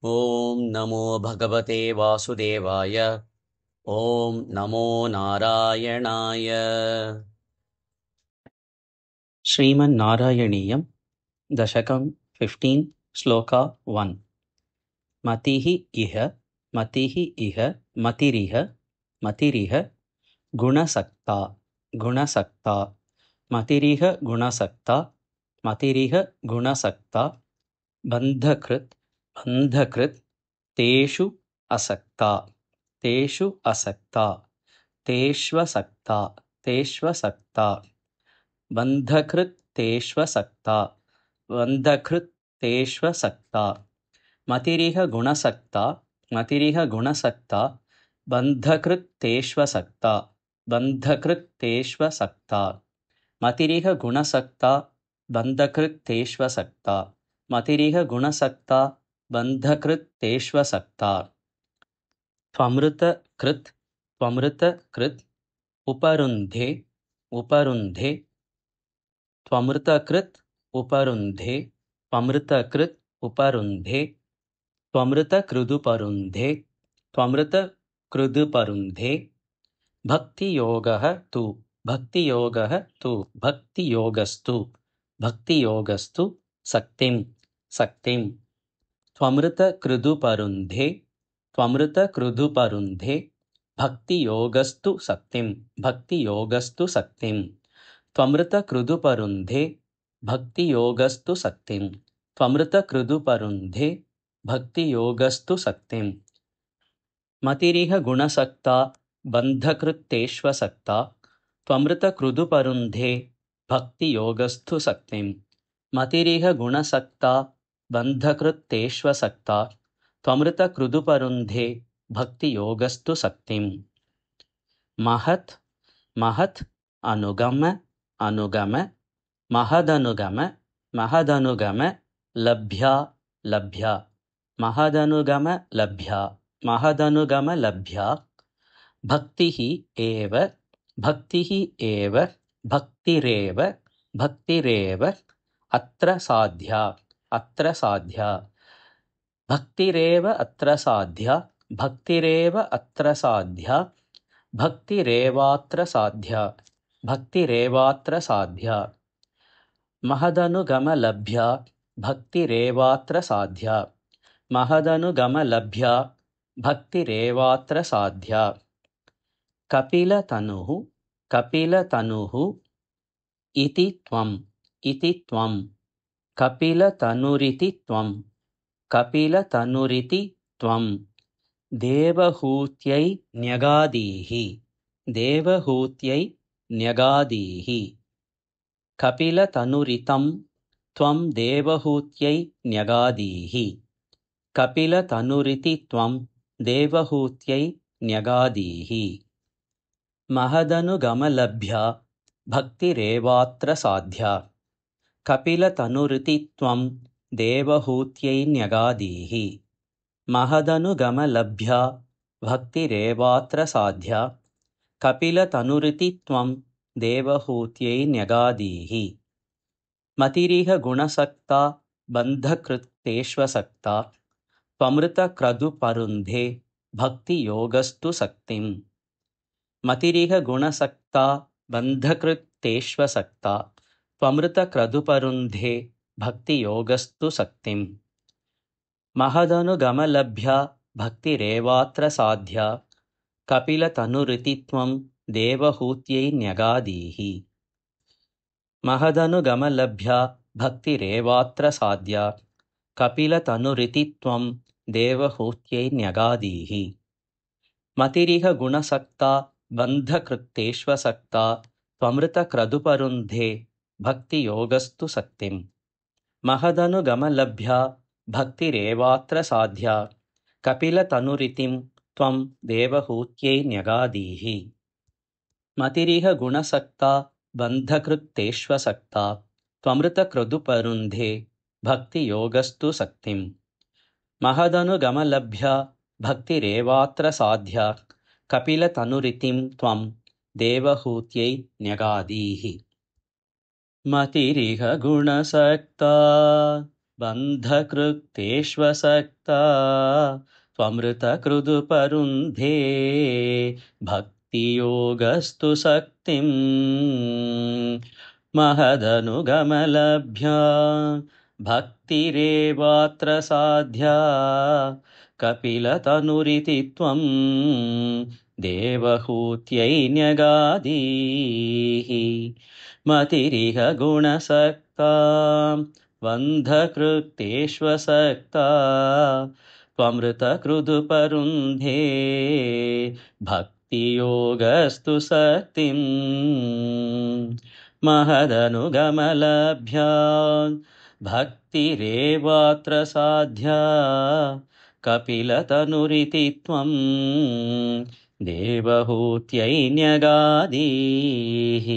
ॐ नमो भगवते वासुदेवाय। ॐ नमो नारायणाय। श्रीमन्नारायणीयं दशकं 15 श्लोका 1। मतिः इह मतिः इह मतिरिह मतिरिह गुणसक्ता गुणसक्ता मतिरिह गुणसक्ता मतिरिह गुणसक्ता बन्धकृत् बन्धकृत् तेषु असक्ता तेषु असक्ता तेष्वसक्ता तेष्वसक्ता बन्धकृत् तेष्वसक्ता बन्धकृत् तेष्वसक्ता मतिरिह गुणसक्ता मतिरिह गुणसक्ता बन्धकृत् तेष्वसक्ता बन्धकृत् तेष्वसक्ता मतिरिह गुणसक्ता बन्धकृत् तेष्वसक्ता मतिरिह गुणसक्ता बन्धकृत् तेष्वसक्ता त्वमृतकृत् त्वमृतकृत् उपरुन्धे उपरुन्धे त्वमृतकृत् उपरुन्धे त्वमृतकृत् उपरुन्धे त्वमृतकृदुपरुन्धे त्वमृतकृदुपरुन्धे भक्तियोगः तु भक्तियोगः तु भक्तियोगस्तु भक्तियोगस्तु सक्तिं सक्तिं त्वमृतकृदुपरुन्धे त्वमृतकृदुपरुन्धे भक्तियोगस्तु सक्तिं भक्तियोगस्तु सक्तिं त्वमृतकृदुपरुन्धे भक्तियोगस्तु सक्तिं त्वमृतकृदुपरुन्धे भक्तियोगस्तु सक्तिं मतिरिह गुणसक्ता बन्धकृत्तेष्वसक्ता त्वमृतकृदुपरुन्धे भक्तियोगस्तु सक्तिं मतिरिह गुणसक्ता बन्धकृत्तेष्वसक्ता त्वमृतकृदुपरुन्धे भक्तियोगस्तु सक्तिं महत् महत् अनुगम अनुगम महदनुगम महदनुगम लभ्या लभ्या महदनुगम लभ्या महदनुगम लभ्या भक्तिः एव भक्तिः एव भक्तिरेव भक्तिरेव अत्र साध्या अत्र साध्या भक्तिरेव अत्र साध्या भक्तिरेव अत्र साध्या भक्तिरेवात्र साध्या भक्तिरेवात्र साध्या महदनुगम लभ्या भक्तिरेवात्र साध्या महदनुगम लभ्या भक्तिरेवात्र साध्या कपिलतनुः कपिलतनुः इति त्वं कपिलतनुरिति त्वं कपिलतनुरिति त्वं देवहूत्यै न्यगादीः देवहूत्यै न्यगादीः कपिलतनुरितं त्वं देवहूत्यै न्यगादीः कपिलतनुरिति त्वं देवहूत्यै न्यगादीः महदनुगमलभ्या भक्तिरेवात्र साध्या कपिलतनुरिति त्वं देवहूत्यै न्यगादीः महदनुगमलभ्या भक्तिरेवात्र साध्या कपिलतनुरिति त्वं देवहूत्यै न्यगादीः मतिरिह गुणसक्ता बन्धकृत्तेष्वसक्ता त्वमृतक्रदुपरुन्धे भक्तियोगस्तु सक्तिं मतिरिह गुणसक्ता बन्धकृत्तेष्वसक्ता त्वमृतक्रदुपरुन्धे भक्तियोगस्तु सक्तिं महदनुगमलभ्या भक्तिरेवात्र साध्या कपिलतनुरिति त्वं देवहूत्यै न्यगादीः महदनुगमलभ्या भक्तिरेवात्र साध्या कपिलतनुरिति त्वं देवहूत्यै न्यगादीः मतिरिह गुणसक्ता बन्धकृत्तेष्वसक्ता त्वमृतक्रदुपरुन्धे भक्तियोगस्तु सक्तिं महदनुगमलभ्या भक्तिरेवात्र साध्या कपिलतनुरितिं त्वं देवहूत्यै न्यगादीः मतिरिह गुणसक्ता बन्धकृत्तेष्वसक्ता त्वमृतक्रदुपरुन्धे भक्तियोगस्तु सक्तिं महदनुगमलभ्या भक्तिरेवात्र साध्या कपिलतनुरितिं त्वं देवहूत्यै न्यगादीः। मतिरिह गुणसक्ता बन्धकृत्तेष्वसक्ता त्वमृतकृदुपरुन्धे भक्तियोगस्तु शक्तिम् महदनुगमलभ्या भक्तिरेवात्र साध्या कपिलतनुरिति त्वं देवहूत्यै न्यगादीः मतिरिह गुणसक्ता बन्धकृत्तेष्वसक्ता त्वमृतकृदुपरुन्धे भक्तियोगस्तु शक्तिम् महदनुगमलभ्या भक्तिरेवात्र साध्या कपिलतनुरिति त्वं देवहूत्यै न्यगादीः